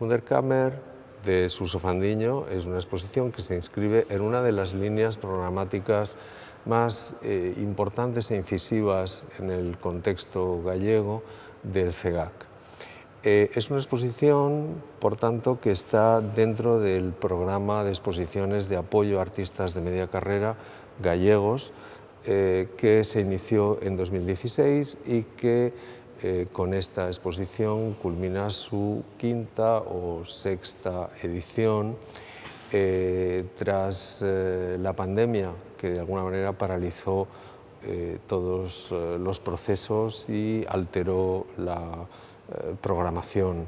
Wunderkammer de Suso Fandiño es una exposición que se inscribe en una de las líneas programáticas más importantes e incisivas en el contexto gallego del CEGAC. Es una exposición, por tanto, que está dentro del programa de exposiciones de apoyo a artistas de media carrera gallegos, que se inició en 2016 y que con esta exposición culmina su quinta o sexta edición tras la pandemia, que de alguna manera paralizó todos los procesos y alteró la programación.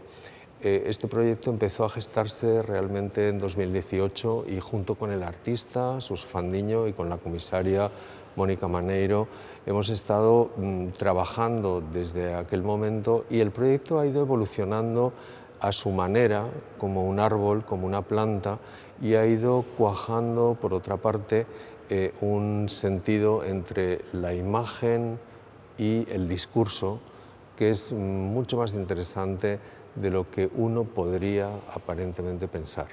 Este proyecto empezó a gestarse realmente en 2018 y junto con el artista Suso Fandiño y con la comisaria Mónica Maneiro hemos estado trabajando desde aquel momento y el proyecto ha ido evolucionando a su manera, como un árbol, como una planta, y ha ido cuajando, por otra parte, un sentido entre la imagen y el discurso que es mucho más interesante de lo que uno podría aparentemente pensar.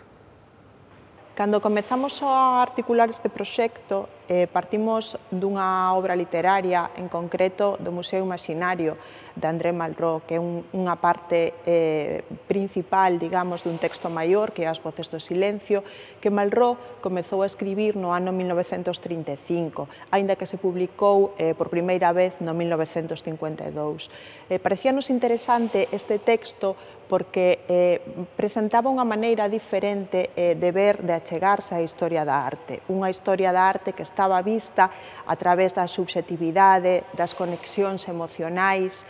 Cando comezamos a articular este proxecto, partimos dunha obra literaria, en concreto do Museo Imaxinario de André Malraux, que é unha parte principal, digamos, dun texto maior, que é As voces do silencio, que Malraux comezou a escribir no ano 1935, aínda que se publicou por primeira vez no 1952. Parecíanos interesante este texto porque presentaba unha maneira diferente de ver, de achegarse á historia da arte. Unha historia da arte que estaba vista a través da subxetividade, das conexións emocionais,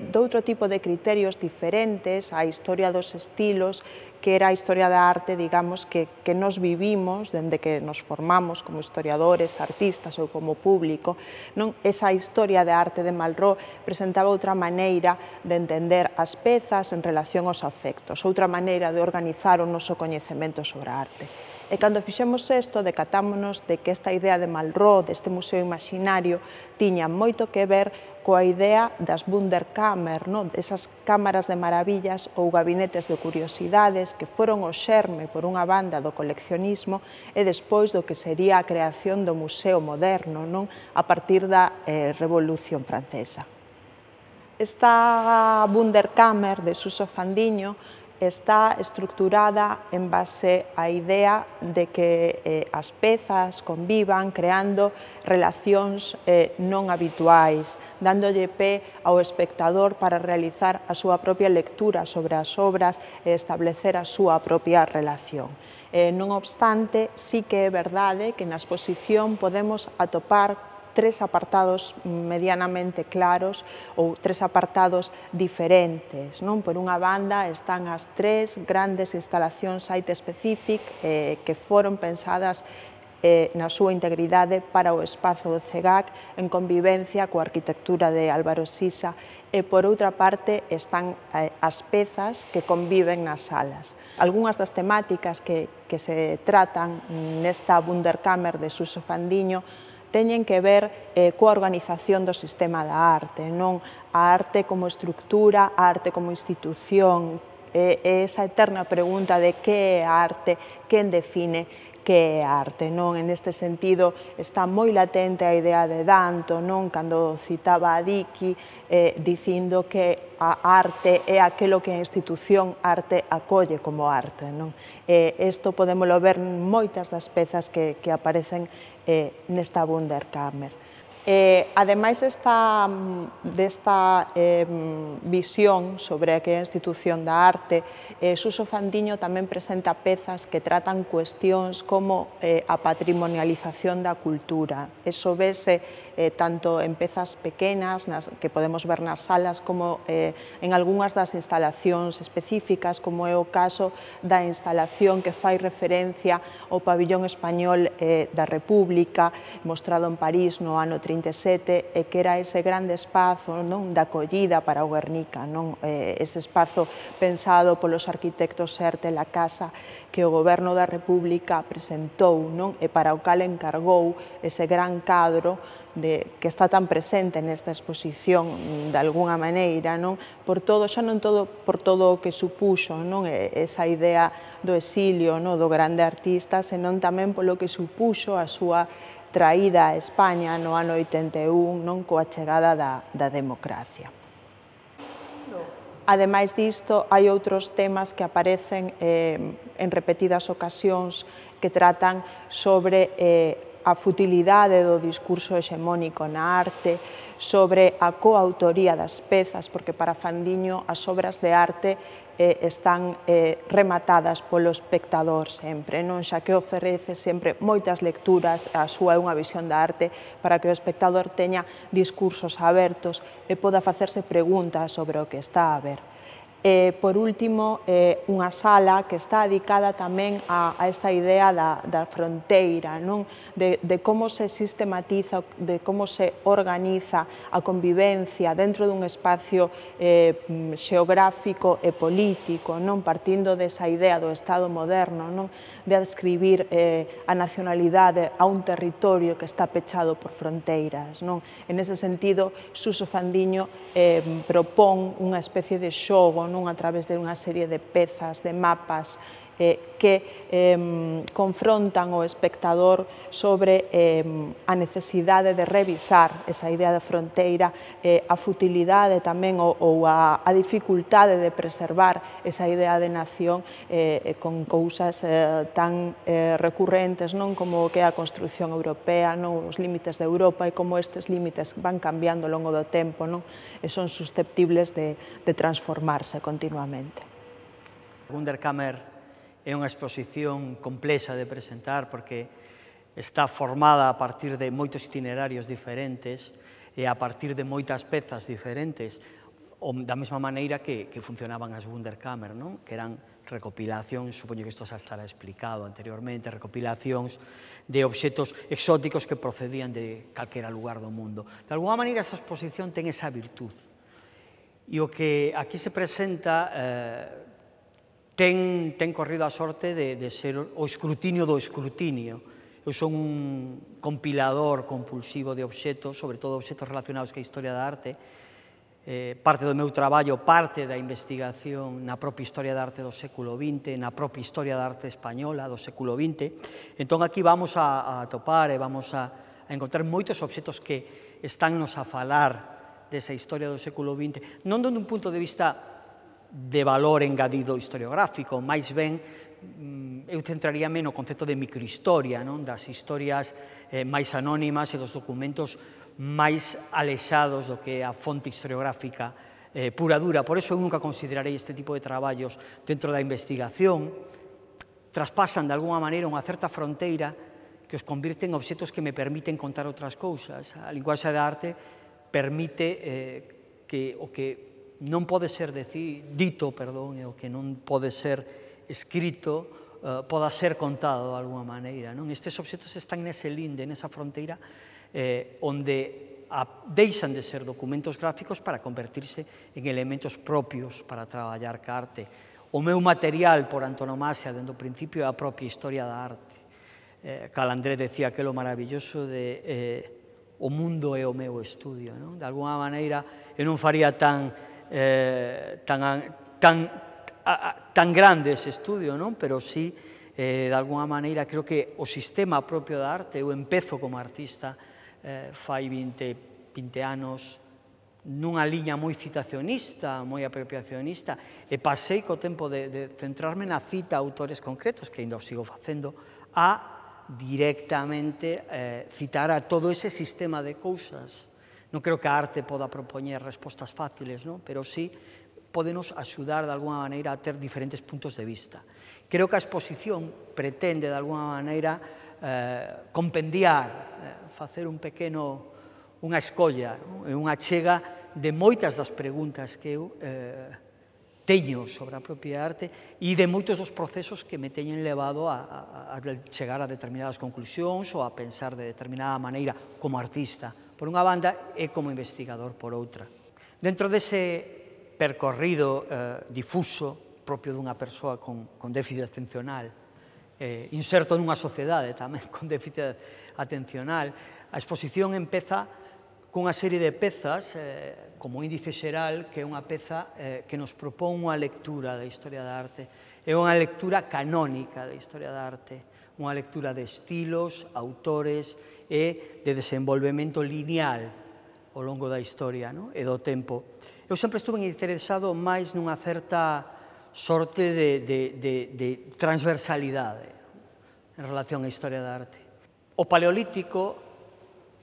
doutro tipo de criterios diferentes á historia dos estilos, que era a historia da arte, digamos, que nos vivimos dende que nos formamos como historiadores, artistas ou como público. Esa historia da arte de Malraux presentaba outra maneira de entender as pezas en relación aos afectos, outra maneira de organizar o noso coñecemento sobre a arte. E cando fixemos isto, decatámonos de que esta idea de Malraux, deste museo imaxinario, tiña moito que ver coa idea das Wunderkammer, esas cámaras de maravillas ou gabinetes de curiosidades que foron o xerme, por unha banda, do coleccionismo e despois do que sería a creación do museo moderno, a partir da Revolución Francesa. Esta Wunderkammer de Suso Fandiño está estructurada en base á idea de que as pezas convivan creando relacións non habituais, dándolle pé ao espectador para realizar a súa propia lectura sobre as obras e establecer a súa propia relación. Non obstante, sí que é verdade que na exposición podemos atopar tres apartados medianamente claros ou tres apartados diferentes. Por unha banda están as tres grandes instalacións site-specific que foron pensadas na súa integridade para o espazo do CEGAC en convivencia coa arquitectura de Álvaro Sisa e, por outra parte, están as pezas que conviven nas salas. Algúnas das temáticas que se tratan nesta Wunderkammer de Suso Fandiño teñen que ver coa organización do sistema da arte, a arte como estructura, a arte como institución, esa eterna pregunta de que é a arte, quen define que é a arte. En este sentido, está moi latente a idea de Danton, cando citaba a Dickey, dicindo que a arte é aquilo que a institución arte acolle como arte. Isto podémolo ver en moitas das pezas que aparecen nesta Wunderkammer. Ademais desta visión sobre a que é a institución da arte, Suso Fandiño tamén presenta pezas que tratan cuestións como a patrimonialización da cultura. Eso vese tanto en pezas pequenas que podemos ver nas salas como en algunhas das instalacións específicas, como é o caso da instalación que fai referencia ao pabillón español da República, mostrado en París no ano 37, e que era ese grande espazo de acollida para o Guernica, ese espazo pensado polos arquitectos Serte La Casa que o Goberno da República presentou e para o cal encargou ese gran cadro que está tan presente nesta exposición de alguna maneira, non? Por todo, xa non todo por todo o que supuxo, non? Esa idea do exilio, non? Do grande artista, senón tamén polo que supuxo a súa traída a España no ano 81, non? Coa chegada da democracia. Ademais disto, hai outros temas que aparecen en repetidas ocasións que tratan sobre a futilidade do discurso hexemónico na arte, sobre a coautoría das pezas, porque para Fandiño as obras de arte están rematadas polo espectador sempre, non? Xa que oferece sempre moitas lecturas, a súa é unha visión da arte para que o espectador teña discursos abertos e poda facerse preguntas sobre o que está a ver. Por último, unha sala que está dedicada tamén a esta idea da fronteira, non? De como se sistematiza, de como se organiza a convivencia dentro dun espacio xeográfico e político, non? Partindo desa idea do Estado moderno, non? De adscribir a nacionalidade a un territorio que está pechado por fronteiras, non? En ese sentido, Suso Fandiño propón unha especie de xogo, non? A través de unha serie de pezas, de mapas, que confrontan o espectador sobre a necesidade de revisar esa idea de fronteira, a futilidade tamén ou a dificultade de preservar esa idea de nación con cousas tan recurrentes, non? Como que é a construción europea, non? Os límites de Europa e como estes límites van cambiando ao longo do tempo, non? E son susceptibles de transformarse continuamente. Wunderkammer é unha exposición complexa de presentar porque está formada a partir de moitos itinerarios diferentes e a partir de moitas pezas diferentes, da mesma maneira que funcionaban as Wunderkammer, non? Que eran recopilacións, supoño que isto xa estará explicado anteriormente, recopilacións de obxetos exóticos que procedían de calquera lugar do mundo. De alguma maneira, esa exposición ten esa virtud. E o que aquí se presenta ten corrido a sorte de ser o escrutinio do escrutinio. Eu son un compilador compulsivo de obxetos, sobre todo obxetos relacionados ca historia da arte. Parte do meu traballo, parte da investigación na propia historia da arte do século XX, na propia historia da arte española do século XX. Entón, aquí vamos a topar e vamos a encontrar moitos obxetos que estánnos a falar desa historia do século XX, non dun punto de vista de valor engadido historiográfico, máis ben eu centraríame no concepto de microhistoria, non? Das historias máis anónimas e dos documentos máis alexados do que é a fonte historiográfica pura dura. Por iso eu nunca considerarei este tipo de traballos dentro da investigación. Traspasan de alguma maneira unha certa fronteira que os convirte en obxetos que me permiten contar outras cousas. A linguaxe da arte permite que o que non pode ser dito, e o que non pode ser escrito, poda ser contado de alguma maneira. Estes obxetos están nese linde, nesa fronteira, onde deixan de ser documentos gráficos para convertirse en elementos propios para traballar ca arte. O meu material, por antonomasia, dende o principio, é a propia historia da arte. Calandré decía aquelo maravilloso de o mundo é o meu estudio. De alguma maneira, eu non faría tan grande ese estudio, pero sí, de alguna maneira, creo que o sistema propio da arte, eu empezo como artista fai 20 anos nunha liña moi citacionista, moi apropiacionista, e pasei co tempo de centrarme na cita a autores concretos, que ainda o sigo facendo, a directamente citar a todo ese sistema de cousas. Non creo que a arte poda propoñer respostas fáciles, pero sí podenos axudar de alguna maneira a ter diferentes puntos de vista. Creo que a exposición pretende de alguna maneira compendiar, facer unha escolla, unha chega de moitas das preguntas que eu teño sobre a propia arte e de moitos dos procesos que me teñen levado a chegar a determinadas conclusións ou a pensar de determinada maneira como artista, por unha banda, e como investigador por outra. Dentro dese percorrido difuso propio dunha persoa con déficit atencional, inserto nunha sociedade tamén con déficit atencional. A exposición empeza cunha serie de pezas, como índice xeral, que é unha peza que nos propón unha lectura da historia da arte. É unha lectura canónica da historia da arte, unha lectura de estilos, autores e de desenvolvemento lineal ao longo da historia e do tempo. Eu sempre estuve interesado máis nunha certa sorte de transversalidade en relación á historia da arte. O paleolítico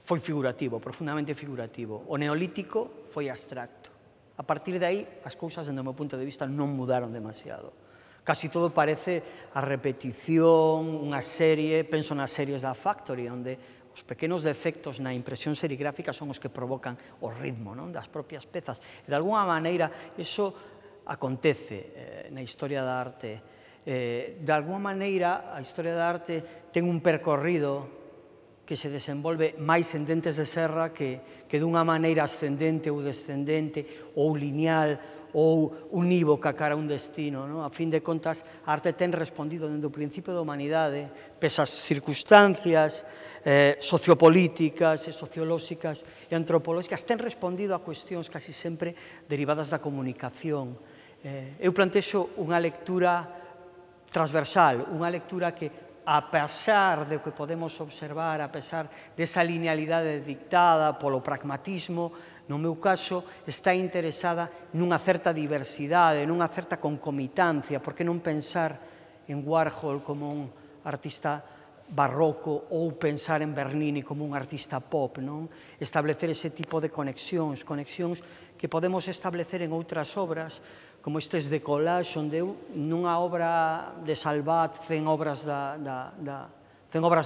foi figurativo, profundamente figurativo. O neolítico foi abstracto. A partir de aí, as cousas, dende o meu punto de vista, non mudaron demasiado. Casi todo parece a repetición, unha serie, penso nas series da Factory, onde os pequenos defectos na impresión serigráfica son os que provocan o ritmo das propias pezas. E, de alguna maneira, iso acontece na historia da arte. De alguna maneira, a historia da arte ten un percorrido que se desenvolve máis en dentes de serra que dunha maneira ascendente ou descendente ou lineal ou unívoca cara a un destino. A fin de contas, a arte ten respondido dende o principio da humanidade, pesas circunstancias sociopolíticas, sociolóxicas e antropolóxicas, ten respondido a cuestións casi sempre derivadas da comunicación. Eu plantexo unha lectura transversal, unha lectura que, a pesar de que podemos observar, a pesar desa linealidade dictada polo pragmatismo, no meu caso, está interesada nunha certa diversidade, nunha certa concomitancia. Por que non pensar en Warhol como un artista barroco ou pensar en Bernini como un artista pop, non? Establecer ese tipo de conexións que podemos establecer en outras obras, como estes de collage, onde eu, nunha obra de Salvat, 100 obras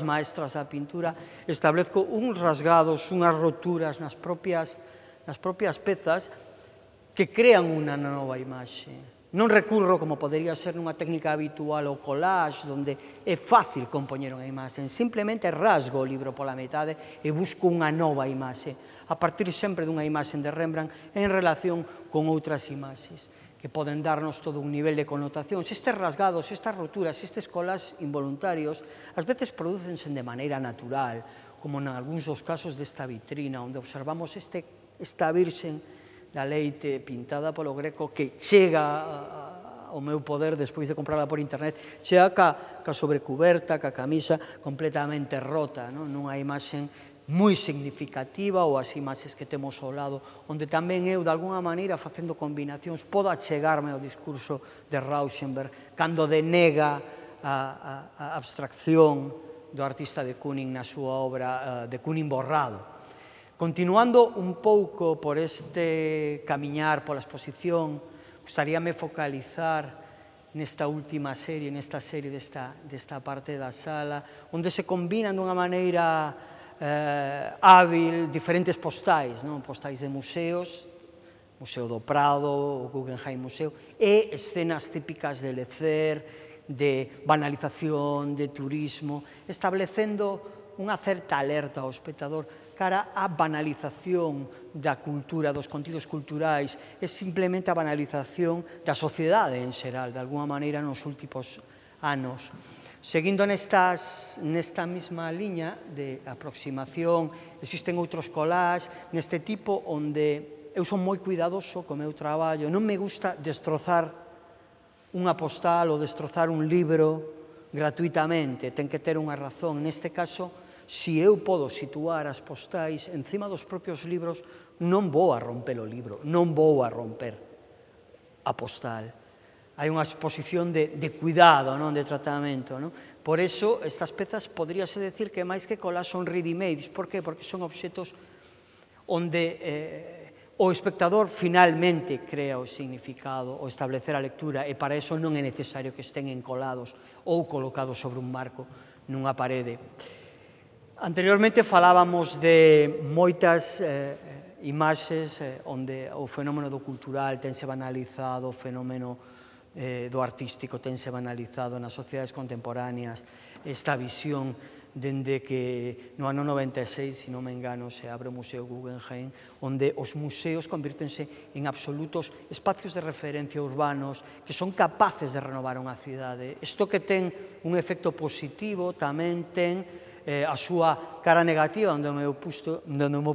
maestras da pintura, establezco uns rasgados, unhas roturas nas propias pezas que crean unha nova imaxe. Non recurro, como podería ser nunha técnica habitual, ao collage, onde é fácil compoñer unha imaxe. Simplemente rasgo o libro pola metade e busco unha nova imaxe, a partir sempre dunha imaxe de Rembrandt en relación con outras imaxes que poden darnos todo un nivel de connotacións. Estes rasgados, estas roturas, estes collages involuntarios, ás veces prodúcense de maneira natural, como en algúns dos casos desta vitrina, onde observamos esta Virxen da Leite pintada polo Greco que chega ao meu poder despois de comprarla por internet, chega ca sobrecuberta, ca camisa completamente rota, nunha imaxe moi significativa, ou as imaxes que temos ao lado, onde tamén eu, de alguna maneira, facendo combinacións, podo achegarme ao discurso de Rauschenberg, cando denega a abstracción do artista de Kooning na súa obra de Kooning borrado. Continuando un pouco por este camiñar pola exposición, gustaríame focalizar nesta última serie, nesta serie desta parte da sala, onde se combinan dunha maneira hábil diferentes postais, postais de museos, Museo do Prado, o Guggenheim Museo, e escenas típicas de lecer, de banalización, de turismo, establecendo unha certa alerta ao espectador cara á banalización da cultura, dos contidos culturais, é simplemente a banalización da sociedade en xeral, de alguna maneira nos últimos anos. Seguindo nesta mesma liña de aproximación, existen outros collages neste tipo onde eu son moi cuidadoso co meu traballo, non me gusta destrozar unha postal ou destrozar un libro gratuitamente, ten que ter unha razón. Neste caso, se eu podo situar as postais encima dos propios libros, non vou a romper o libro, non vou a romper a postal. Hai unha exposición de cuidado, de tratamento. Por eso, estas pezas podríase decir que máis que colas son ready-made. Por que? Porque son obxetos onde o espectador finalmente crea o significado, o establecer a lectura, e para eso non é necesario que estén encolados ou colocados sobre un marco nunha parede. Anteriormente falábamos de moitas imaxes onde o fenómeno do cultural tense banalizado, o fenómeno do artístico tense banalizado nas sociedades contemporáneas, esta visión dende que no ano 96, se non me engano, se abre o Museo Guggenheim, onde os museos convírtense en absolutos espacios de referencia urbanos que son capaces de renovar unha cidade. Isto que ten un efecto positivo tamén ten a súa cara negativa, onde o meu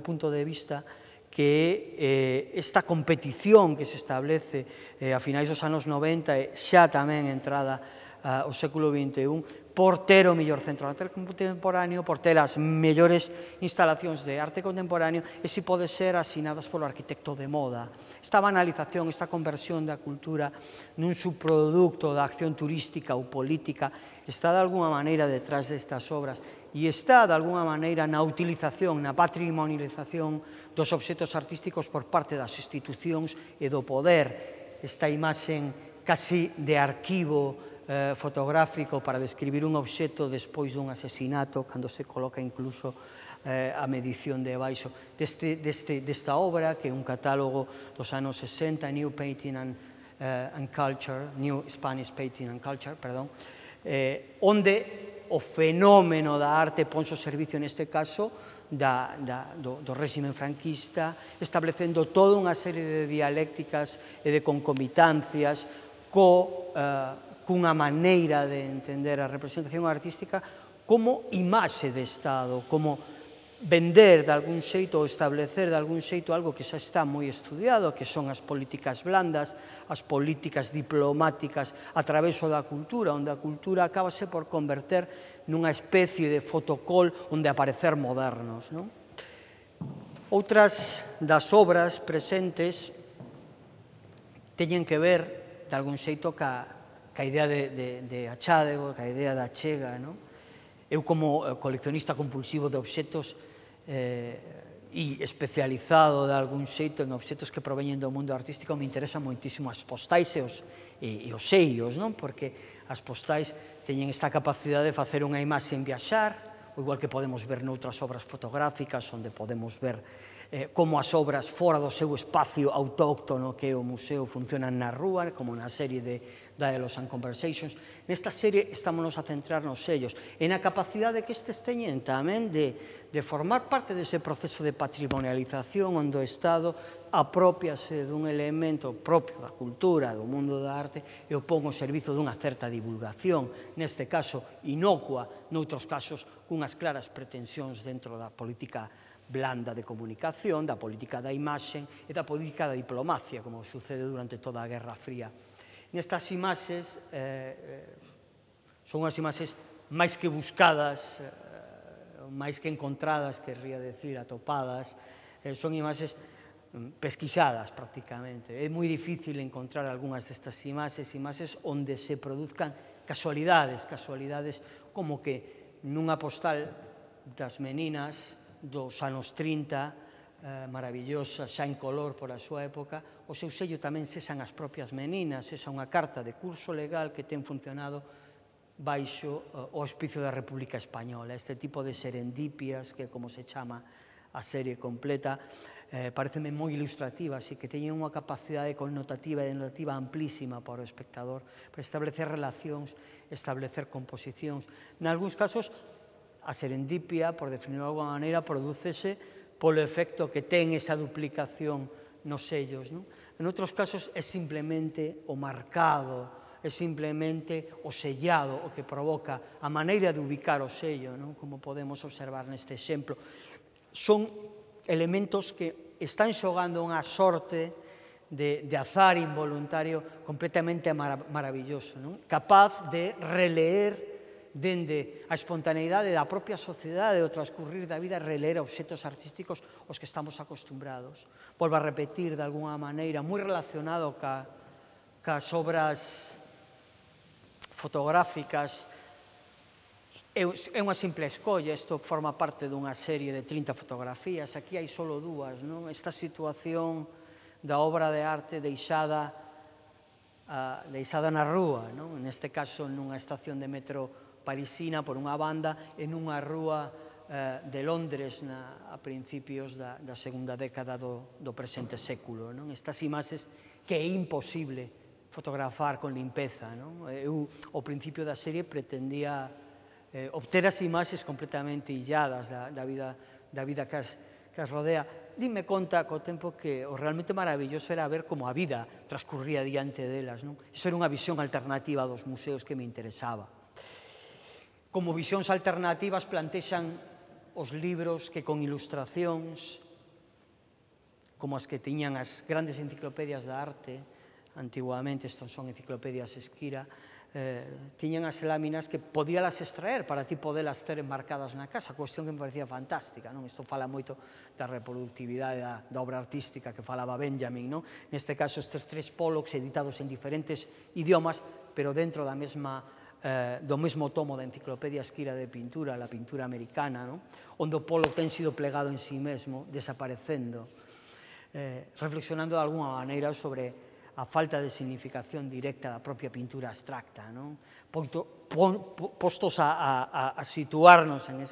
punto de vista, que é esta competición que se establece a finais dos anos 90 e xa tamén entrada ao século XXI, por ter o mellor centro de arte contemporáneo, por ter as mellores instalacións de arte contemporáneo, e se pode ser asinadas polo arquitecto de moda. Esta banalización, esta conversión da cultura nun subproducto da acción turística ou política está de alguna maneira detrás destas obras e está de alguna maneira na utilización, na patrimonialización dos obxectos artísticos por parte das institucións e do poder. Esta imaxe casi de arquivo fotográfico para describir un obxecto despois dun asesinato, cando se coloca incluso a medición de baixo desta obra, que é un catálogo dos anos 60, New Painting and Culture, New Spanish Painting and Culture, perdón, onde o fenómeno da arte ponse ao servicio, neste caso, do réxime franquista, establecendo toda unha serie de dialécticas e de concomitancias cunha maneira de entender a representación artística como imaxe de Estado, como vender de algún xeito ou establecer de algún xeito algo que xa está moi estudiado, que son as políticas blandas, as políticas diplomáticas a través da cultura, onde a cultura acabase por converter nunha especie de fotocol onde aparecer modernos. Outras das obras presentes teñen que ver, de algún xeito, ca idea de achádego, ca idea da achega. Eu, como coleccionista compulsivo de obxectos e especializado de algún xeito en obxectos que proveñen do mundo artístico, me interesan moitísimo as postais e os seios, porque as postais teñen esta capacidade de facer unha imaxe en viaxar, igual que podemos ver noutras obras fotográficas, onde podemos ver como as obras fora do seu espacio autóctono, que é o museo, funcionan na rúa, como na serie de Dialogues and Conversations. Nesta serie estámonos a centrar nos sellos e na capacidade que estes teñen tamén de formar parte dese proceso de patrimonialización onde o Estado apropiase dun elemento propio da cultura, do mundo da arte, e o pon ao servizo dunha certa divulgación, neste caso inocua, noutros casos cunhas claras pretensións dentro da política blanda de comunicación, da política da imaxe e da política da diplomacia, como sucede durante toda a Guerra Fría. Nestas imaxes, son unhas imaxes máis que buscadas, máis que encontradas, querría decir, atopadas, son imaxes pesquisadas prácticamente. É moi difícil encontrar algunhas destas imaxes onde se produzcan casualidades como que nunha postal das meninas dos anos 30, maravillosa, xa en color por a súa época, o seu sello tamén sexan as propias meninas, sexa unha carta de curso legal que ten funcionado baixo o auspicio da República Española. Este tipo de serendipias, que como se chama a serie completa, pareceme moi ilustrativa, así que teñen unha capacidade connotativa e denotativa amplísima para o espectador, para establecer relacións, establecer composicións. Nalgúns casos, a serendipia, por definirlo de alguma maneira, prodúcese polo efecto que ten esa duplicación nos sellos. En outros casos é simplemente o marcado, é simplemente o sellado o que provoca a maneira de ubicar o sello, como podemos observar neste exemplo. Son elementos que están xogando unha sorte de azar involuntario completamente maravilloso, capaz de releer dende a espontaneidade da propia sociedade o transcurrir da vida, releer obxectos artísticos aos que estamos acostumbrados. Volvo a repetir, de alguna maneira, moi relacionado cas obras fotográficas. É unha simple escolla, isto forma parte dunha serie de 30 fotografías, aquí hai só dúas. Esta situación da obra de arte deixada na rúa, neste caso nunha estación de metro parisina por unha banda e nunha rúa de Londres a principios da segunda década do presente século. Estas imaxes que é imposible fotografar con limpeza. Eu, ao principio da serie, pretendía obter as imaxes completamente illadas da vida que as rodea. Dime conta co tempo que o realmente maravilloso era ver como a vida transcurría diante delas. Iso era unha visión alternativa dos museos que me interesaba. Como visións alternativas plantexan os libros que con ilustracións, como as que tiñan as grandes enciclopedias da arte, antiguamente, estas son enciclopedias Esquira, tiñan as láminas que podíalas extraer para ti podelas ter enmarcadas na casa, cuestión que me parecía fantástica. Isto fala moito da reproductividade da obra artística que falaba Benjamin. Neste caso, estes 3 Pollocks editados en diferentes idiomas, pero dentro do mesmo tomo da enciclopedia Esquira de pintura, la pintura americana, onde o Pollock ten sido plegado en sí mesmo, desaparecendo, reflexionando de alguna maneira sobre a falta de significación directa da propia pintura abstracta. Postos a situarnos en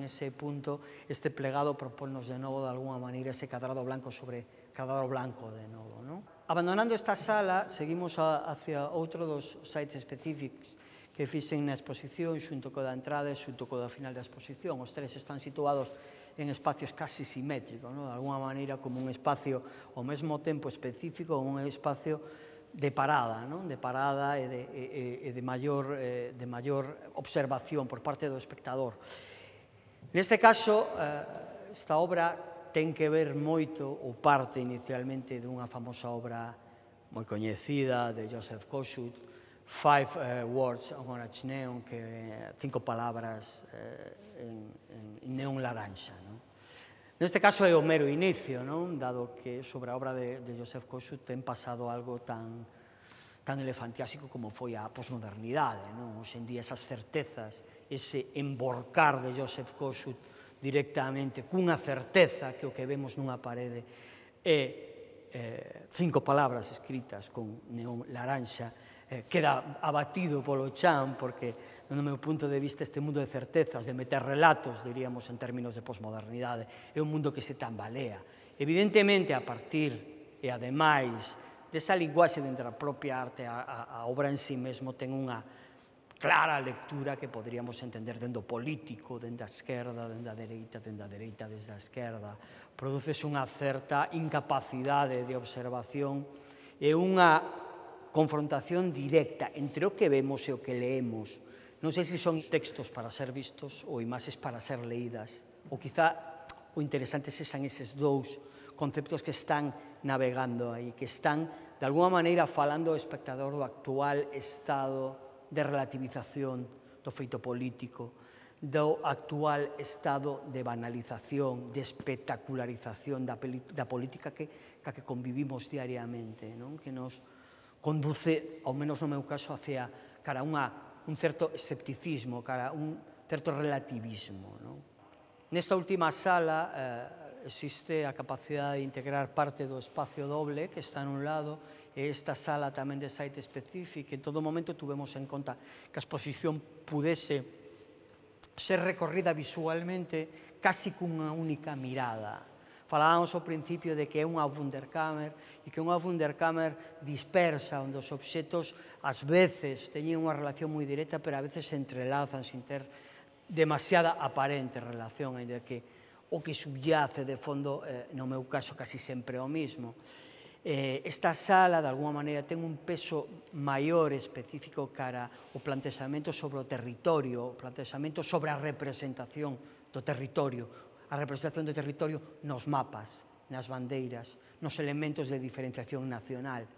ese punto, este plegado propónnos de novo de alguna maneira ese cadrado blanco sobre cadrado blanco de novo. Abandonando esta sala, seguimos hacia outro dos sites específicos que fixen na exposición, xunto co da entrada e xunto co da final da exposición. Os 3 están situados en espacios casi simétricos, de alguna maneira como un espacio ao mesmo tempo específico, un espacio de parada e de maior observación por parte do espectador. Neste caso, esta obra ten que ver moito, ou parte inicialmente dunha famosa obra moi coñecida de Joseph Koshut, 5 words on orange neon, que 5 palabras en neón laranxa. Neste caso é o mero inicio, dado que sobre a obra de Joseph Koshut ten pasado algo tan elefantiásico como foi a posmodernidade. Hoxe en día esas certezas, ese emborcar de Joseph Koshut directamente cunha certeza que o que vemos nunha parede é 5 palabras escritas con neón laranxa, queda abatido polo chan, porque, no meu punto de vista, este mundo de certezas, de meter relatos, diríamos, en términos de posmodernidade, é un mundo que se tambalea. Evidentemente, a partir, e ademais, desa linguaxe dentro da propia arte, a obra en sí mesmo ten unha clara lectura que poderíamos entender dentro político, dentro da esquerda, dentro da dereita, desde a esquerda. Produces unha certa incapacidade de observación e unha confrontación directa entre o que vemos e o que leemos. Non sei se son textos para ser vistos ou imaxes para ser leídas, ou quizá o interesante sexan eses 2 conceptos que están navegando aí, que están, de alguna maneira, falando ao espectador do actual estado de relativización do feito político, do actual estado de banalización, de espectacularización da política ca que convivimos diariamente, que nos conduce, ao menos no meu caso, cara a un certo escepticismo, cara a un certo relativismo. Nesta última sala existe a capacidade de integrar parte do espacio doble que está nun lado e esta sala tamén de site specific. En todo momento tuvemos en conta que a exposición pudese ser recorrida visualmente casi cunha única mirada. Falábamos ao principio de que é unha Wunderkammer e que é unha Wunderkammer dispersa, onde os obxetos ás veces teñen unha relación moi directa, pero a veces se entrelazan sin ter demasiada aparente relación, ainda que o que subyace de fondo, no meu caso, casi sempre o mismo. Esta sala, de alguma maneira, ten un peso maior específico cara ao plantexamento sobre o territorio, o plantexamento sobre a representación do territorio, a representación do territorio nos mapas, nas bandeiras, nos elementos de diferenciación nacional.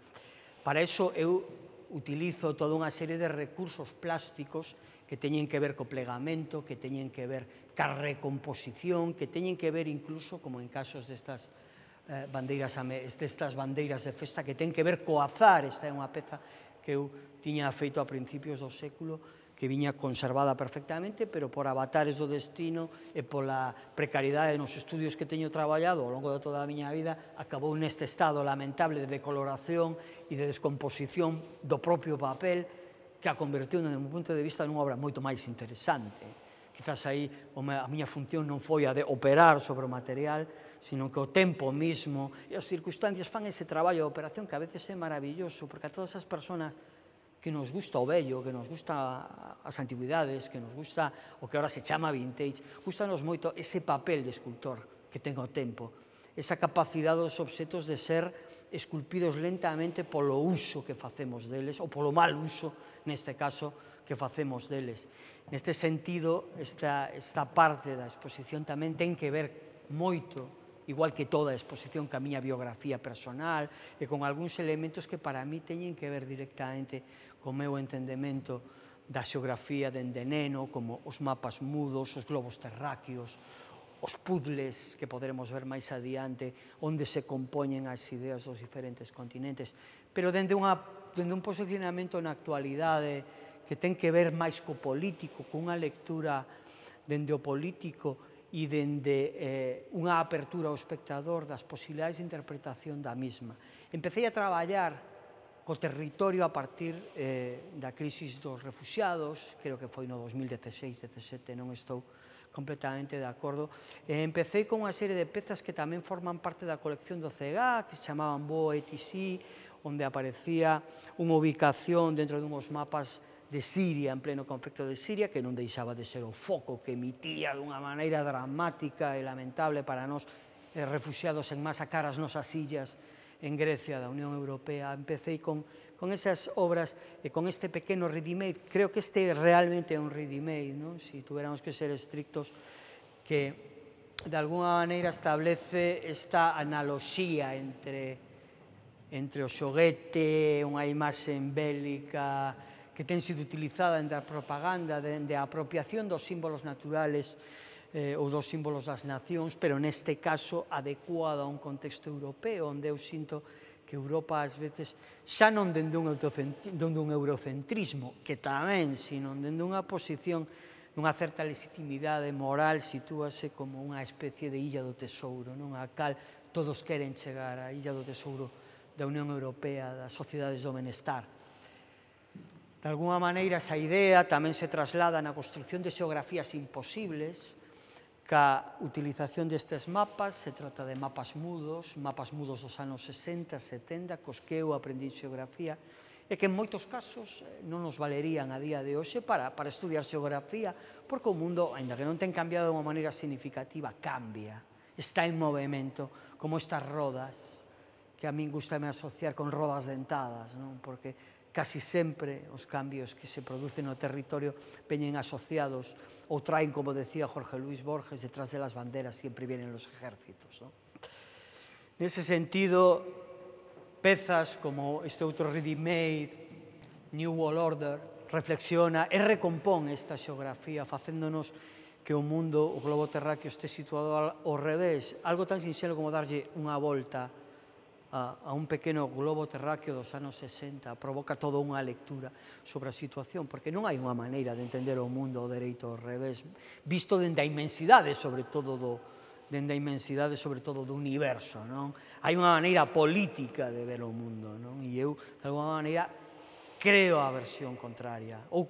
Para iso eu utilizo toda unha serie de recursos plásticos que teñen que ver co plegamento, que teñen que ver ca recomposición, que teñen que ver incluso, como en casos destas bandeiras de festa, que ten que ver co azar. Esta é unha peza que eu tiña feito a principios do século, que viña conservada perfectamente, pero por avatares do destino e pola precariedade nos estudios que teño traballado ao longo de toda a miña vida, acabou neste estado lamentable de decoloración e de descomposición do propio papel, que a convertiu, no meu punto de vista, nunha obra moito máis interesante. Quizás aí a miña función non foi a de operar sobre o material, sino que o tempo mismo e as circunstancias fan ese traballo de operación que a veces é maravilloso, porque a todas as persoas que nos gusta o bello, que nos gusta as antigüidades, que nos gusta o que ahora se chama vintage, gustanos moito ese papel de escultor que ten o tempo, esa capacidade dos obxetos de ser esculpidos lentamente polo uso que facemos deles, ou polo mal uso, neste caso, que facemos deles. Neste sentido, esta parte da exposición tamén ten que ver moito, igual que toda a exposición, ca miña biografía personal e con algúns elementos que para mí teñen que ver directamente co meu entendemento da xeografía dende neno, como os mapas mudos, os globos terráqueos, os puzzles que poderemos ver máis adiante, onde se compoñen as ideas dos diferentes continentes, pero dende un posicionamento na actualidade que ten que ver máis co político, cunha lectura dende o político e dende unha apertura ao espectador das posibilidades de interpretación da mesma. Empecé a traballar co territorio a partir da crisis dos refuxiados, creo que foi no 2016-17, non estou completamente de acordo. Empecé con unha serie de pezas que tamén forman parte da colección do CEGA, que se chamaban Bo ETC, onde aparecía unha ubicación dentro dunhos mapas de Siria, en pleno conflicto de Siria, que non deixaba de ser o foco que emitía dunha maneira dramática e lamentable para nós, refuxiados en masa cara as nosas illas en Grecia da Unión Europea. Empecé con esas obras e con este pequeno ready-made. Creo que este realmente é un ready-made, non? Si tuviéramos que ser estrictos, que de alguna maneira establece esta analoxía entre o xoguete, unha imaxe bélica que ten sido utilizada en a propaganda, de a apropiación dos símbolos naturales ou dos símbolos das nacións, pero neste caso adecuada a un contexto europeo, onde eu sinto que Europa ás veces, xa non dende un eurocentrismo, que tamén, sino dende unha posición dunha certa legitimidade moral, sitúase como unha especie de illa do tesouro, non? A cal todos queren chegar, a illa do tesouro da Unión Europea, das sociedades do benestar. De alguna maneira, esa idea tamén se traslada na construcción de xeografías imposibles, ca utilización destes mapas. Se trata de mapas mudos dos anos 60, 70, cos que eu aprendi xeografía, e que en moitos casos non nos valerían a día de hoxe para estudiar xeografía, porque o mundo, aínda que non ten cambiado de unha maneira significativa, cambia, está en movimento, como estas rodas, que a min gustame asociar con rodas dentadas, non? Porque casi sempre os cambios que se producen no territorio veñen asociados ou traen, como decía Jorge Luis Borges, detrás de las banderas siempre vienen los ejércitos. Nese sentido, pezas como este outro ready-made, New World Order, reflexiona e recompón esta xeografía, facéndonos que o mundo, o globo terráqueo, este situado ao revés, algo tan sinxelo como darlle unha volta a un pequeno globo terráqueo dos anos 60, provoca toda unha lectura sobre a situación, porque non hai unha maneira de entender o mundo ao dereito ao revés, visto dende a inmensidade, sobre todo do universo, non? Hai unha maneira política de ver o mundo, non? E eu, de alguma maneira, creo a versión contraria, ou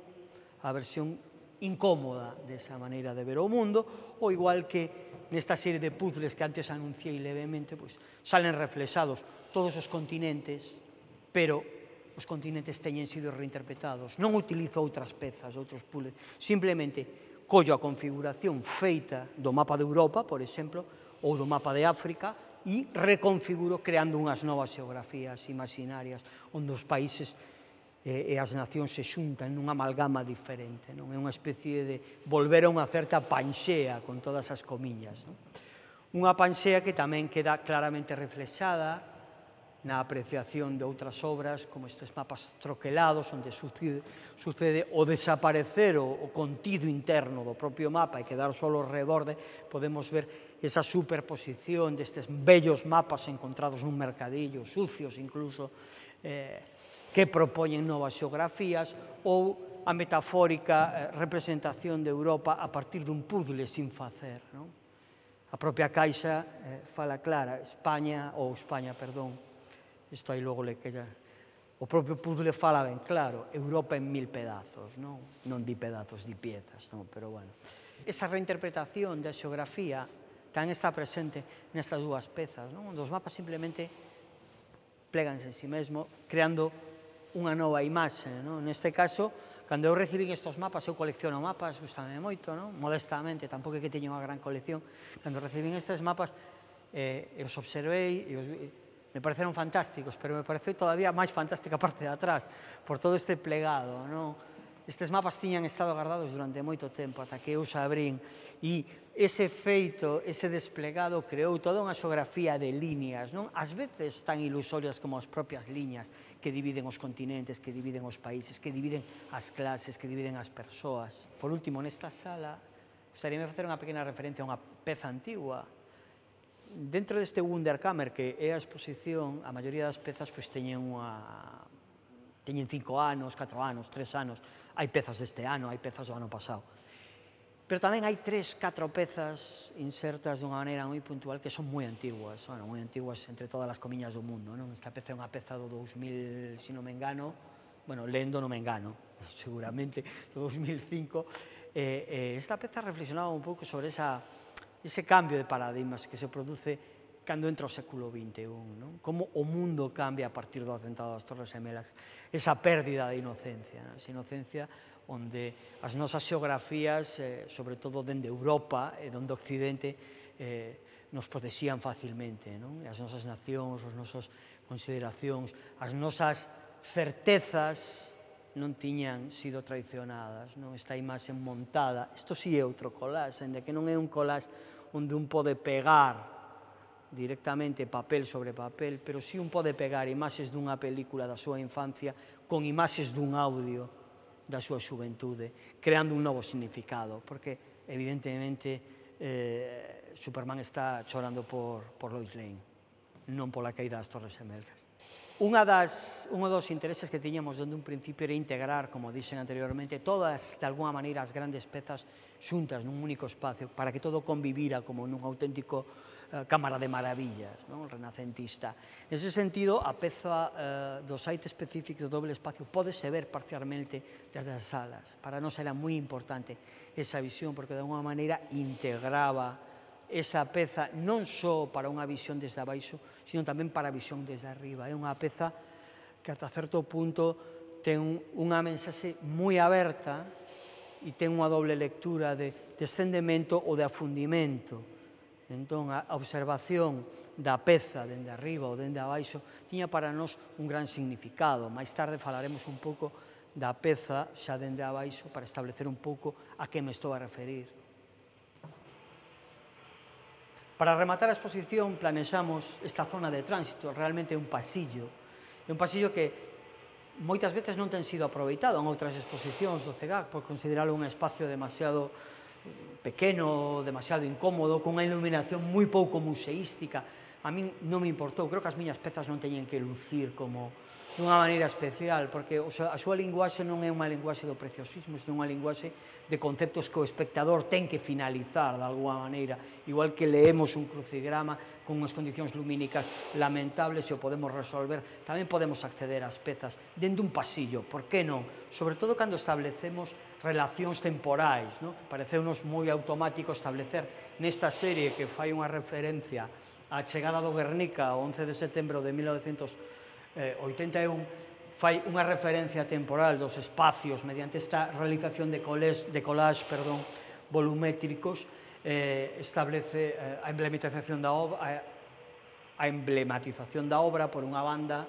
a versión incómoda desa maneira de ver o mundo, ou igual que nesta serie de puzzles que antes anunciei levemente, salen reflexados todos os continentes, pero os continentes teñen sido reinterpretados. Non utilizo outras pezas, outros puzzles, simplemente collo a configuración feita do mapa de Europa, por exemplo, ou do mapa de África, e reconfiguro creando unhas novas xeografías imaginarias, onde os países e as nacións se xuntan nunha amalgama diferente, non? É unha especie de volver a unha certa panxea, con todas as comillas, non? Unha panxea que tamén queda claramente reflexada na apreciación de outras obras, como estes mapas troquelados, onde sucede o desaparecer o contido interno do propio mapa e quedar só o reborde. Podemos ver esa superposición destes bellos mapas encontrados nun mercadillo, sucios incluso, que propoñen novas xeografías, ou a metafórica representación de Europa a partir dun puzzle sin facer, non? A propia Caixa fala clara, España, isto aí logo le quella, o propio puzzle fala ben claro, Europa en 1000 pedazos, non? Non di pedazos, di piezas, non? Pero bueno, esa reinterpretación da xeografía tamén está presente nestas dúas pezas, non? Onde os mapas simplemente pléganse en si mesmo, creando unha nova imaxe, non? Neste caso, cando eu recibín estes mapas, eu colecciono mapas, gustame moito, non? Modestamente, tampouco é que teña unha gran colección. Cando recibín estes mapas, os observei, me pareceron fantásticos, pero me pareceu todavía máis fantástica a parte de atrás, por todo este plegado, non? Estes mapas tiñan estado guardados durante moito tempo, ata que eu os abrín, e ese feito, ese desplegado, creou toda unha xeografía de líneas, non? Ás veces tan ilusorias como as propias líneas que dividen os continentes, que dividen os países, que dividen as clases, que dividen as persoas. Por último, nesta sala, gostaríame facer unha pequena referencia a unha peza antigua. Dentro deste Wunderkammer, que é a exposición, a maioría das pezas teñen 5 anos, 4 anos, 3 anos. Hai pezas deste ano, hai pezas do ano pasado. Pero tamén hai 3, 4 pezas insertas dunha maneira moi puntual que son moi antiguas, moi antiguas entre todas as comiñas do mundo, non? Esta peza é unha peza do 2000, se non me engano, bueno, lendo non me engano, seguramente, do 2005. Esta peza reflexionaba un pouco sobre ese cambio de paradigmas que se produce cando entra o século XXI, non? Como o mundo cambia a partir do atentado das Torres Gemelas, esa pérdida de inocencia, esa inocencia onde as nosas xeografías, sobre todo dende Europa e dende Occidente, nos protexían facilmente, non? E as nosas nacións, as nosas consideracións, as nosas certezas non tiñan sido traicionadas, non? Esta imaxe montada, isto si é outro collage, ainda que non é un collage onde un pode pegar directamente papel sobre papel, pero si un pode pegar imaxes dunha película da súa infancia con imaxes dun audio da súa xuventude, creando un novo significado, porque evidentemente Superman está chorando por Lois Lane, non pola caída das Torres Gemelas. Un dos intereses que tiñamos dende un principio era integrar, como dixen anteriormente, todas, de alguna maneira, as grandes pezas xuntas nun único espacio, para que todo convivira como nun auténtico cámara de maravillas, non? Renacentista. Nese sentido, a peza do site específico do doble espacio pódese ver parcialmente desde as salas. Para nós era moi importante esa visión, porque de alguma maneira integraba esa peza non só para unha visión desde abaixo, sino tamén para a visión desde arriba. É unha peza que ata certo punto ten unha mensaxe moi aberta e ten unha doble lectura de descendemento ou de afundimento. Entón, a observación da peza dende arriba ou dende abaixo tiña para nós un gran significado. Mais tarde falaremos un pouco da peza xa dende abaixo para establecer un pouco a que me estou a referir. Para rematar a exposición planexamos esta zona de tránsito, realmente é un pasillo. É un pasillo que moitas veces non ten sido aproveitado en outras exposicións do CEGAC por consideralo un espacio demasiado pequeno, demasiado incómodo, con unha iluminación moi pouco museística. A min non me importou, creo que as miñas pezas non teñen que lucir como dunha maneira especial, porque a súa linguaxe non é unha linguaxe do preciosismo, senón unha linguaxe de conceptos que o espectador ten que finalizar de alguna maneira, igual que leemos un crucigrama con unhas condicións lumínicas lamentables e o podemos resolver, tamén podemos acceder ás pezas dentro dun pasillo, por que non? Sobre todo cando establecemos relacións temporais, que pareceunos moi automático establecer nesta serie que fai unha referencia á chegada do Guernica o 11 de setembro de 1981, fai unha referencia temporal dos espacios mediante esta realización de collage volumétricos, establece a emblematización da obra por unha banda,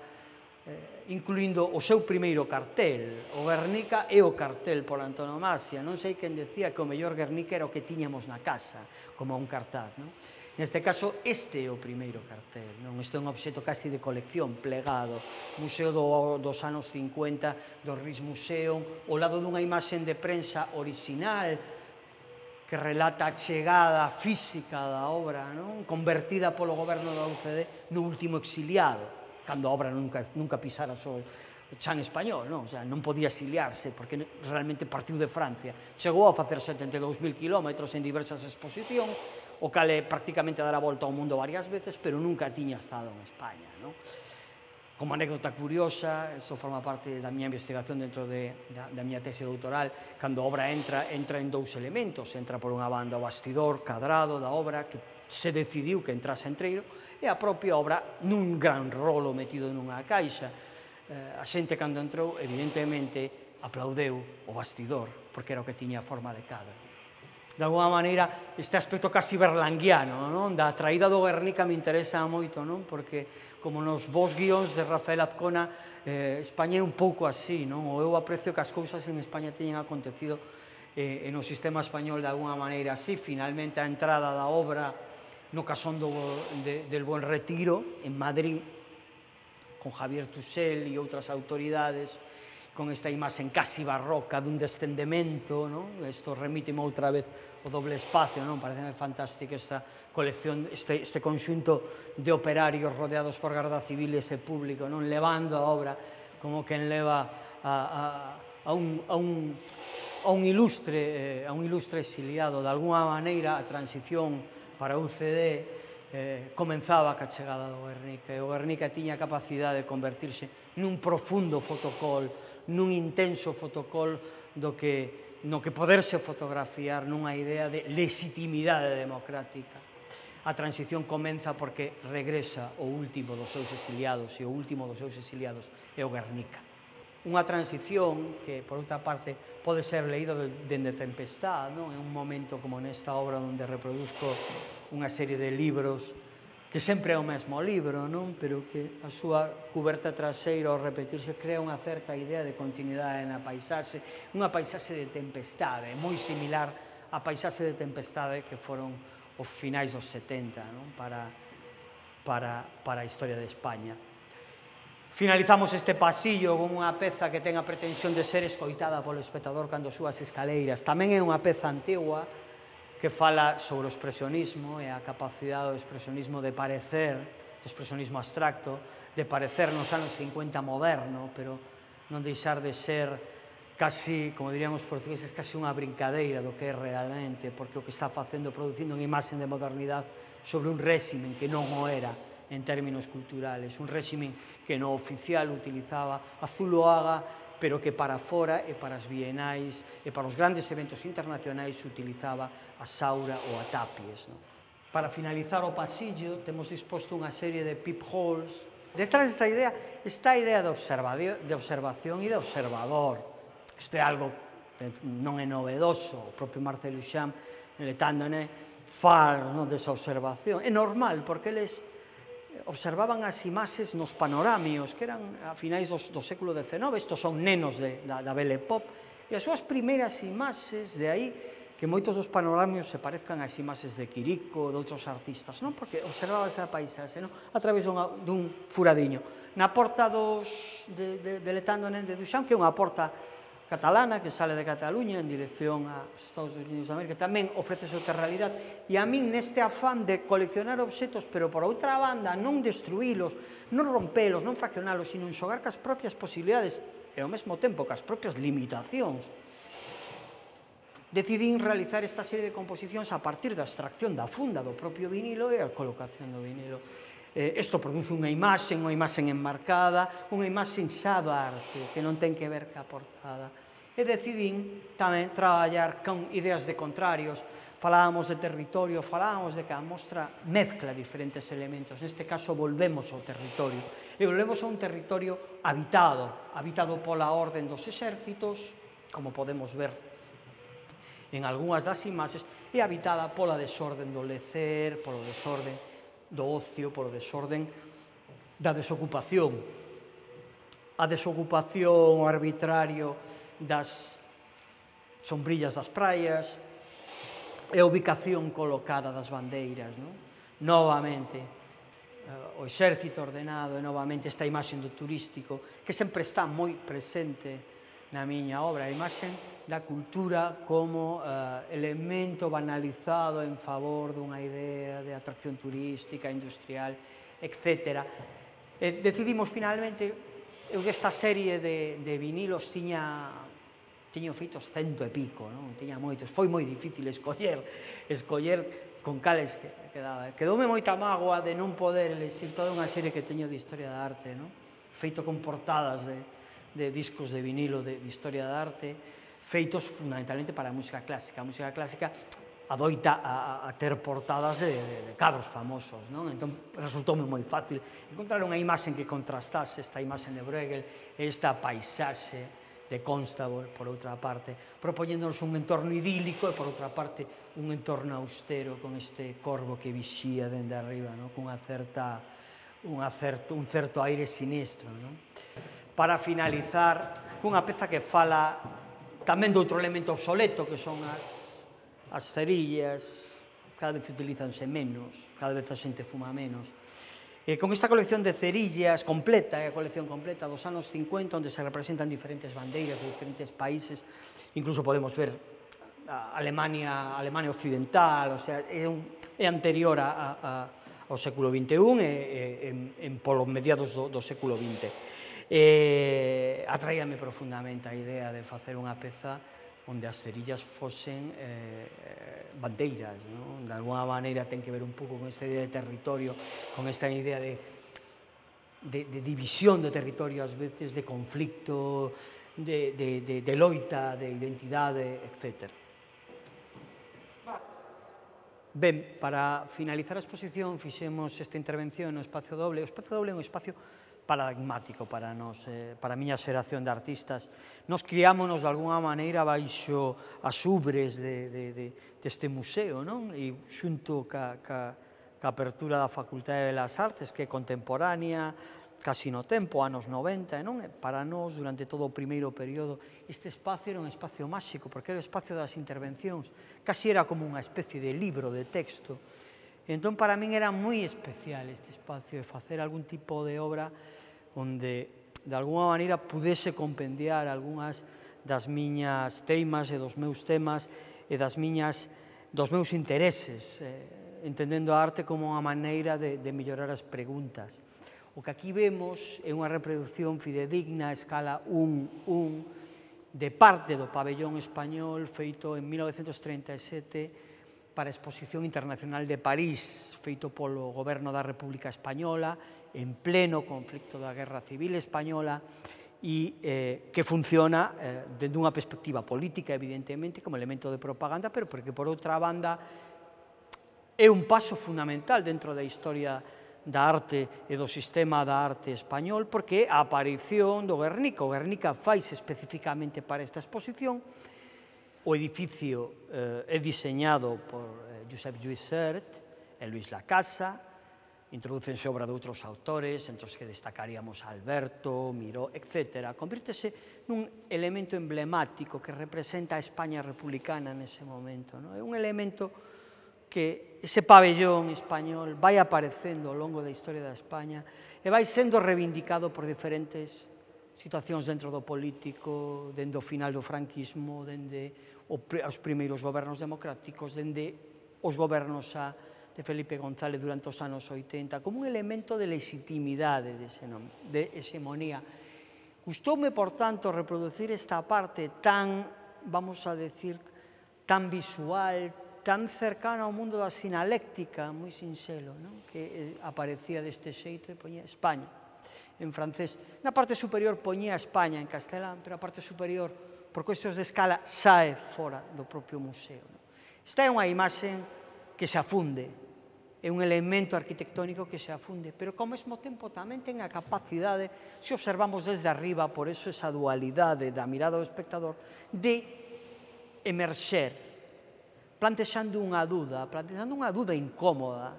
incluindo o seu primeiro cartel. O Guernica é o cartel por antonomasia. Non sei quen decía que o mellor Guernica era o que tiñamos na casa, como un cartaz. Neste caso, este é o primeiro cartel. Este é un obxecto casi de colección, plegado. Museo dos anos 50, do Rijksmuseum, ao lado dunha imaxen de prensa original que relata a chegada física da obra, convertida polo goberno da UCD no último exiliado, cando a obra nunca pisara o chan español, non podía exiliarse, porque realmente partiu de Francia. Chegou a facer 72.000 kilómetros en diversas exposicións, o cal é prácticamente dar a volta ao mundo varias veces, pero nunca tiña estado en España. Como anécdota curiosa, isto forma parte da miña investigación dentro da miña tese doutoral, cando a obra entra en dous elementos. Entra por unha banda o bastidor cadrado da obra, que se decidiu que entrase entreiro, e a propia obra nun gran rolo metido nunha caixa. a xente cando entrou, evidentemente, aplaudeu o bastidor, porque era o que tiña forma de cadro. De alguma maneira, este aspecto casi berlanguiano, non? Da traída do Guernica me interesa moito, non? Porque, como nos vos guións de Rafael Azcona, España é un pouco así, non? Eu aprecio que as cousas en España teñen acontecido no sistema español de alguna maneira así. Finalmente, a entrada da obra no Casón del Buen Retiro, en Madrid, con Javier Tusell e outras autoridades, con esta imaxe casi barroca dun descendemento, non? Isto remíteme outra vez o doble espacio, non? Pareceme fantástico esta colección, este conxunto de operarios rodeados por garda civiles e público, non? Levando a obra como quen leva a un ilustre exiliado. De alguna maneira, a transición para un CD comenzaba ca chegada do Guernica, e o Guernica tiña a capacidade de convertirse nun profundo fotocol, nun intenso fotocol no que poderse fotografiar nunha idea de legitimidade democrática. A transición comeza porque regresa o último dos seus exiliados, e o último dos seus exiliados é o Guernica. Unha transición que, por outra parte, pode ser leído dende Tempestad, non? En un momento como nesta obra onde reproduzco unha serie de libros que sempre é o mesmo libro, non? Pero que a súa cuberta traseira, ao repetirse, crea unha certa idea de continuidade na paisaxe, unha paisaxe de tempestade, moi similar á paisaxe de tempestade que foron os finais dos 70, non? Para a historia de España. Finalizamos este pasillo con unha peza que ten a pretensión de ser escoitada polo espectador cando súa as escaleiras. Tamén é unha peza antigua que fala sobre o expresionismo e a capacidade do expresionismo de parecer, do expresionismo abstracto, de parecer nos anos 50 moderno, pero non deixar de ser casi, como dirían os portugueses, casi unha brincadeira do que é realmente, porque o que está facendo, producindo unha imaxe de modernidade sobre un réximen que non o era en términos culturales, un réximen que no oficial utilizaba a Zuloaga, pero que para fora e para as bienais e para os grandes eventos internacionais utilizaba a Saura ou a Tapies. Para finalizar o pasillo, temos disposto unha serie de peepholes. Detrás desta idea está a idea de observación e de observador. Isto é algo que non é novedoso. O propio Marcel Duchamp, en Letándone, fala desa observación. É normal, porque eles observaban as imaxes nos panoramios, que eran a finais do século XIX. Estos son nenos da Belle Époque, e as súas primeiras imaxes, de aí que moitos dos panoramios se parezcan ás imaxes de Quirico, de outros artistas, non? Porque observaba esa paisaxe, non? A través dun furadiño. Na porta de Letándone de Duchamp, que é unha porta catalana que sale de Cataluña en dirección aos Estados Unidos de América, tamén ofrece outra realidade. E a min, neste afán de coleccionar obxetos, pero por outra banda, non destruílos, non rompelos, non fraccionalos, sino enxogar cas propias posibilidades e ao mesmo tempo cas propias limitacións, decidín realizar esta serie de composicións a partir da extracción da funda do propio vinilo e a colocación do vinilo. Isto produce unha imaxe enmarcada, unha imaxe xa da arte, que non ten que ver ca portada. E decidín tamén traballar con ideas de contrarios. Falábamos de territorio, falábamos de que a mostra mezcla diferentes elementos. Neste caso, volvemos ao territorio. E volvemos a un territorio habitado pola orden dos exércitos, como podemos ver en algunhas das imaxes, e habitada pola desorden do lecer, polo desorden do ocio, polo desorden da desocupación. A desocupación, o arbitrario das sombrillas das praias e a ubicación colocada das bandeiras, non? Novamente, o exército ordenado e novamente esta imaxe do turístico que sempre está moi presente na miña obra, a imaxe da cultura como elemento banalizado en favor dunha idea de atracción turística, industrial, etc. Decidimos finalmente, eu desta serie de vinilos tiño feitos 100 e pico, non? Tiña moitos, foi moi difícil escoller con cales que quedaba. Quedoume moita mágoa de non poder elegir toda unha serie que teño de historia da arte, non? Feito con portadas de discos de vinilo de historia da arte, feitos fundamentalmente para a música clásica. A música clásica adoita a ter portadas de cadros famosos, non? Entón, resultoume moi fácil encontrar unha imaxe que contrastase esta imaxe de Bruegel e esta paisaxe de Constable, por outra parte, propoñéndonos un entorno idílico e, por outra parte, un entorno austero con este corvo que vixía dende arriba, non? Cunha un certo aire sinistro, non? Para finalizar, cunha peza que fala tamén de outro elemento obsoleto, que son as cerillas, cada vez utilizanse menos, cada vez a xente fuma menos. Con esta colección de cerillas completa, a colección completa dos anos 50, onde se representan diferentes bandeiras de diferentes países, incluso podemos ver a Alemania occidental, o sea, é anterior ao século XXI e polos mediados do século XX. Atraíame profundamente a idea de facer unha peza onde as cerillas fosen bandeiras, non? De alguna maneira ten que ver un pouco con esta idea de territorio, con esta idea de división do territorio, ás veces, de conflicto, de loita, de identidade, etc. Ben, para finalizar a exposición, fixemos esta intervención no Espacio Doble. O Espacio Doble é un espacio paradigmático para nós, para a miña xeración de artistas. Nos criámonos de alguna maneira baixo as ubres deste museo, non? E xunto ca apertura da Facultade de Belas Artes, que é contemporánea, casi no tempo, anos 90, non? Para nós, durante todo o primeiro período, este espacio era un espacio máxico, porque era o espacio das intervencións, casi era como unha especie de libro de texto. Entón, para min era moi especial este espacio de facer algún tipo de obra onde, de alguna maneira, pudese compendiar algunhas das miñas teimas e dos meus temas e dos meus intereses, entendendo a arte como unha maneira de mellorar as preguntas. O que aquí vemos é unha reproducción fidedigna a escala 1:1 de parte do pabellón español feito en 1937 para a Exposición Internacional de París, feito polo Goberno da República Española, en pleno conflicto da Guerra Civil Española, e que funciona dende unha perspectiva política, evidentemente, como elemento de propaganda, pero porque, por outra banda, é un paso fundamental dentro da historia da arte e do sistema da arte español, porque a aparición do Guernica. O Guernica faise especificamente para esta exposición. O edificio é diseñado por Josep Lluís Sert e Luis Lacasa, introdúcense obra de outros autores, entre os que destacaríamos Alberto, Miró, etc. Convírtese nun elemento emblemático que representa a España republicana nese momento. É un elemento que ese pabellón español vai aparecendo ao longo da historia da España e vai sendo reivindicado por diferentes situacións dentro do político, dende o final do franquismo, dende os primeiros gobernos democráticos, dende os gobernos de Felipe González durante os anos 80, como un elemento de legitimidade, de hexemonía. Gustoume, por tanto, reproducir esta parte tan, vamos a decir, tan visual, tan cercana ao mundo da sinaléctica, moi sinxelo, que aparecía deste xeito e poñía España en francés. Na parte superior poñía España en castelán, pero a parte superior, por cuestións de escala, sae fora do propio museo. Esta é unha imaxe que se afunde, é un elemento arquitectónico que se afunde, pero ao mesmo tempo tamén ten a capacidade, se observamos desde arriba, por eso esa dualidade da mirada do espectador, de emerxer, plantexando unha dúda incómoda,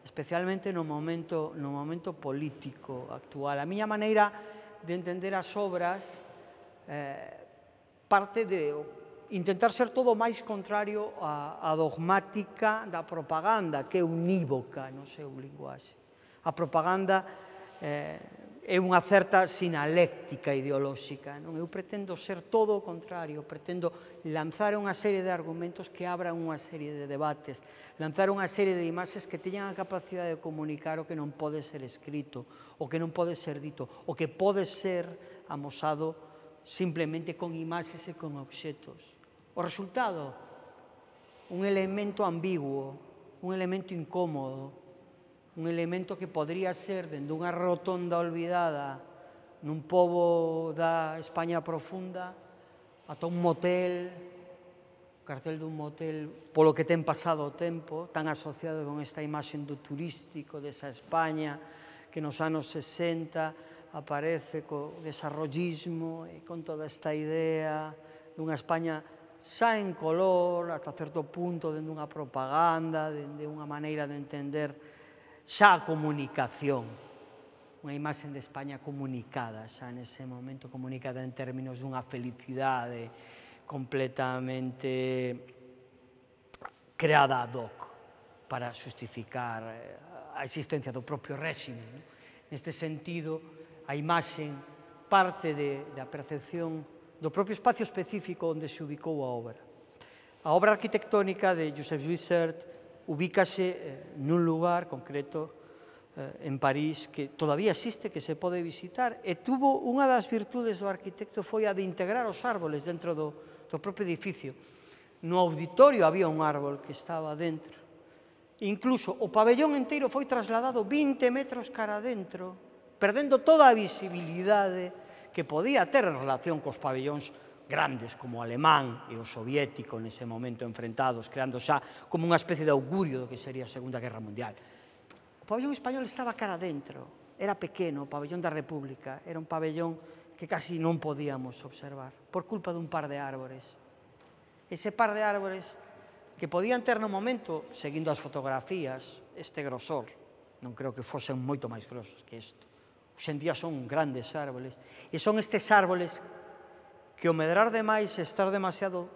especialmente no momento político actual. A miña maneira de entender as obras parte de intentar ser todo máis contrario á dogmática da propaganda, que é unívoca no seu linguaxe. A propaganda é unha certa sinaléctica ideolóxica. Eu pretendo ser todo o contrario, pretendo lanzar unha serie de argumentos que abran unha serie de debates, lanzar unha serie de imaxes que teñan a capacidade de comunicar o que non pode ser escrito, o que non pode ser dito, o que pode ser amosado simplemente con imaxes e con obxetos. O resultado, un elemento ambiguo, un elemento incómodo, un elemento que podría ser dende unha rotonda olvidada nun pobo da España profunda ata un motel o cartel dun motel, polo que ten pasado o tempo, tan asociado con esta imaxe do turístico, desa España que nos anos 60 aparece co desarrollismo e con toda esta idea dunha España xa en color, ata certo punto, dende unha propaganda, dende unha maneira de entender xa a comunicación, unha imaxe de España comunicada, xa nese momento comunicada en términos dunha felicidade completamente creada ad hoc para justificar a existencia do propio réxime. Neste sentido, a imaxe parte da percepción do propio espacio específico onde se ubicou a obra. A obra arquitectónica de Josep Lluís Sert ubícase nun lugar concreto en París que todavía existe, que se pode visitar, e tuvo unha das virtudes do arquitecto foi a de integrar os árboles dentro do propio edificio. No auditorio había un árbol que estaba dentro. Incluso o pabellón inteiro foi trasladado 20 metros cara adentro, perdendo toda a visibilidade que podía ter en relación cos pabellóns grandes como o alemán e o soviético nese momento enfrentados, creando xa como unha especie de augurio do que sería a Segunda Guerra Mundial. O pabellón español estaba cara adentro, era pequeno, o pabellón da República, era un pabellón que casi non podíamos observar, por culpa dun par de árbores. Ese par de árbores que podían ter no momento, seguindo as fotografías, este grosor, non creo que fosen moito máis grosos que isto. Hoxendía son grandes árboles, e son estes árboles que ao medrar demais e estar demasiado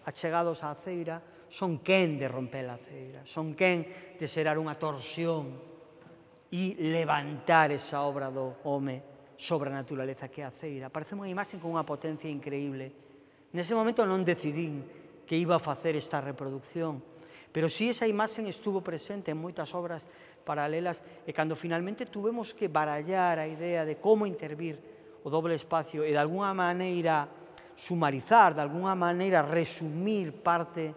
achegados á aceira, son quen de romper a aceira, son quen de xerar unha torsión e levantar esa obra do home sobre a naturaleza que é a aceira. Parece unha imaxe con unha potencia increíble. Nese momento non decidín que iba a facer esta reproducción, pero si esa imaxe estuvo presente en moitas obras paralelas e cando finalmente tuvemos que barallar a idea de como intervir o doble espacio e de alguna maneira sumarizar, de alguna maneira resumir parte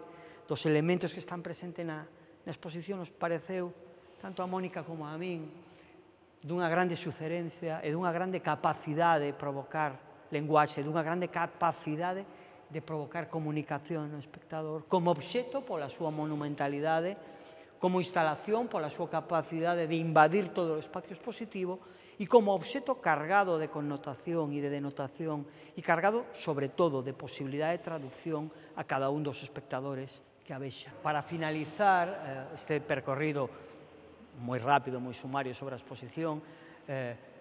dos elementos que están presentes na exposición, nos pareceu, tanto a Mónica como a min, dunha grande sucerencia e dunha grande capacidade de provocar lenguaxe, dunha grande capacidade de provocar comunicación no espectador, como obxecto pola súa monumentalidade, como instalación pola súa capacidade de invadir todo o espacio expositivo e como obxecto cargado de connotación e de denotación e cargado, sobre todo, de posibilidade de traducción a cada un dos espectadores que a vexa. Para finalizar este percorrido moi rápido, moi sumario sobre a exposición,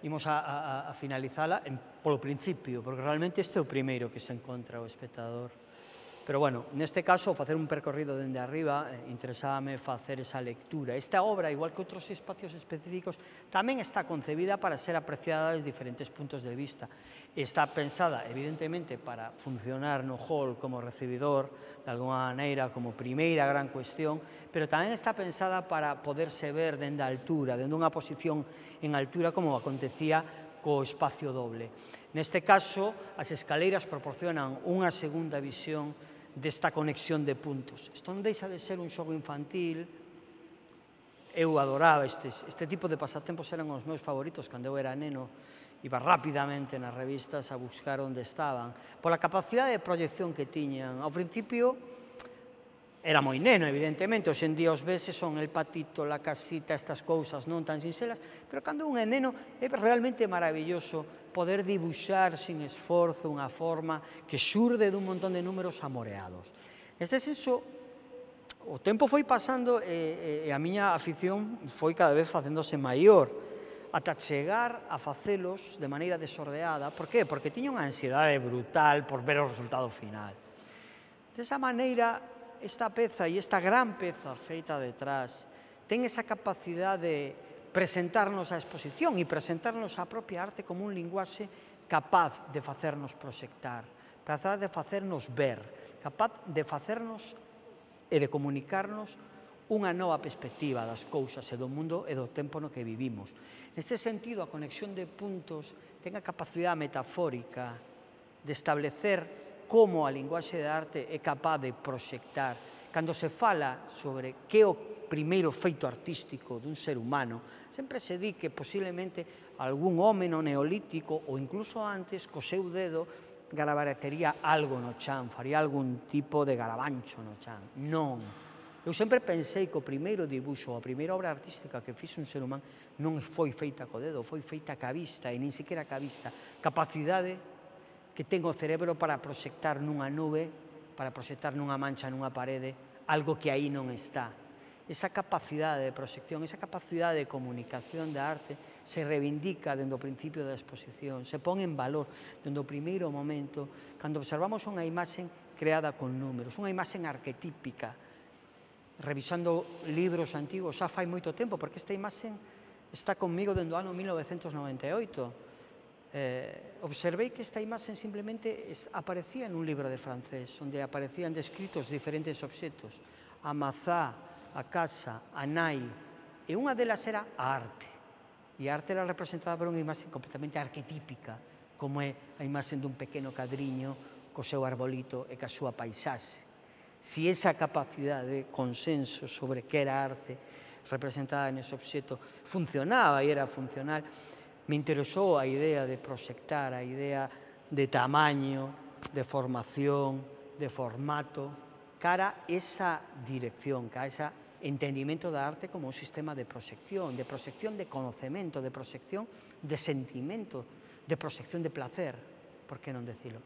imos a finalizala polo principio, porque realmente este é o primeiro que se encontra o espectador. Pero, bueno, neste caso, facer un percorrido dende arriba, interesábame facer esa lectura. Esta obra, igual que outros espacios específicos, tamén está concebida para ser apreciada desde diferentes puntos de vista. Está pensada, evidentemente, para funcionar no hall como recibidor, de alguna maneira, como primeira gran cuestión, pero tamén está pensada para poderse ver dende a altura, dende unha posición en altura, como acontecía co espacio doble. Neste caso, as escaleiras proporcionan unha segunda visión desta conexión de puntos. Isto non deixa de ser un xogo infantil. Eu adoraba este tipo de pasatempos, eran os meus favoritos cando eu era neno. Iba rapidamente nas revistas a buscar onde estaban, pola capacidade de proyección que tiñan. Ao principio era moi neno, evidentemente, hoxe en día os veses son el patito, la casita, estas cousas non tan sinxelas, pero cando un é neno é realmente maravilloso poder dibuixar sin esforzo unha forma que xurde dun montón de números amoreados. Neste senso, o tempo foi pasando e a miña afición foi cada vez facéndose maior, ata chegar a facelos de maneira desordeada. Por qué? Porque tiña unha ansiedade brutal por ver o resultado final. Desa maneira, esta peza e esta gran peza feita detrás ten esa capacidade de presentarnos a exposición e presentarnos a propia arte como un linguaxe capaz de facernos proxectar, capaz de facernos ver, capaz de facernos e de comunicarnos unha nova perspectiva das cousas e do mundo e do tempo no que vivimos. Neste sentido, a conexión de puntos ten a capacidade metafórica de establecer como a linguaxe de arte é capaz de proxectar. Cando se fala sobre que é o primeiro feito artístico dun ser humano, sempre se di que posiblemente algún home no neolítico ou incluso antes, co seu dedo, garabatería algo no chan, faría algún tipo de garabancho no chan. Non. Eu sempre pensei que o primeiro dibuixo, a primeira obra artística que fixe un ser humano non foi feita co dedo, foi feita ca vista, e nin sequera ca vista. Capacidade que ten o cerebro para proxectar nunha nube, para proxectar nunha mancha nunha parede, algo que aí non está. Esa capacidade de proxección, esa capacidade de comunicación da arte se reivindica dende o principio da exposición, se pon en valor dende o primeiro momento, cando observamos unha imaxe creada con números, unha imaxe arquetípica, revisando libros antigos xa fai moito tempo, porque esta imaxe está conmigo dende o ano 1998. Observei que esta imaxe simplemente aparecía nun libro de francés, onde aparecían descritos diferentes obxetos, a mazá, a casa, a nai, e unha delas era a arte. E a arte era representada por unha imaxe completamente arquetípica, como é a imaxe dun pequeno cadriño co seu arbolito e ca súa paisaxe. Si esa capacidade de consenso sobre que era arte representada nese obxeto funcionaba e era funcional, me interesou a idea de proxectar, a idea de tamaño, de formación, de formato, cara esa dirección, cara ese entendimento da arte como un sistema de proxección de conocemento, de proxección de sentimento, de proxección de placer, por que non decilo?